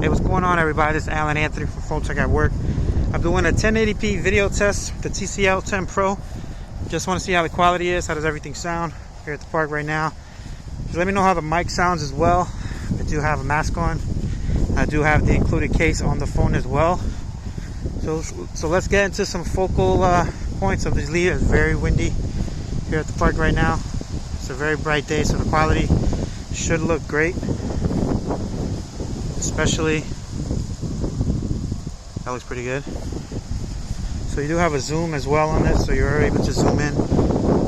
Hey, what's going on, everybody? This is Alan Anthony from Phone Tech at Work. I'm doing a 1080p video test with the TCL 10 Pro. Just want to see how the quality is. How does everything sound here at the park right now? Just let me know how the mic sounds as well. I do have a mask on. I do have the included case on the phone as well. So let's get into some focal points of this lead. It's very windy here at the park right now. It's a very bright day, so the quality should look great. Especially, that looks pretty good. So you do have a zoom as well on this, so you're able to zoom in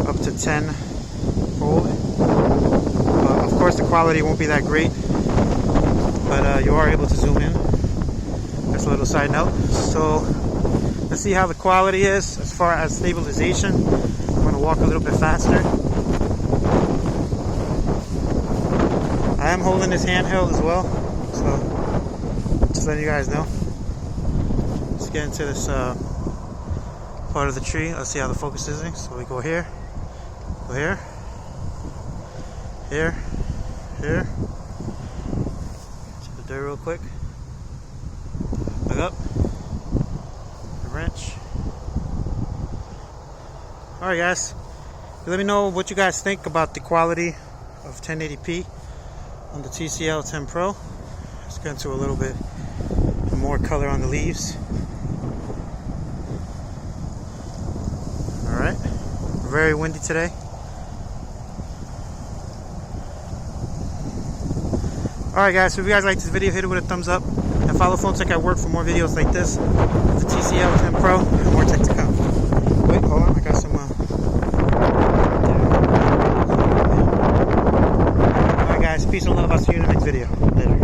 up to 10-fold. Of course, the quality won't be that great, but you are able to zoom in. That's a little side note. So let's see how the quality is as far as stabilization. I'm going to walk a little bit faster. I am holding this handheld as well, so just letting you guys know. Let's get into this part of the tree. Let's see how the focus is. So we go here, here, here, here. To the dirt real quick. Look up. The wrench. Alright guys, let me know what you guys think about the quality of 1080p on the TCL 10 Pro. Let's get into a little bit more color on the leaves. Alright, very windy today. Alright guys, so if you guys like this video, hit it with a thumbs up and follow Phone Tech at Work for more videos like this with the TCL 10 Pro and more tech to come. Wait, hold on, I got some Alright guys, peace and love. I'll see you in the next video. Later.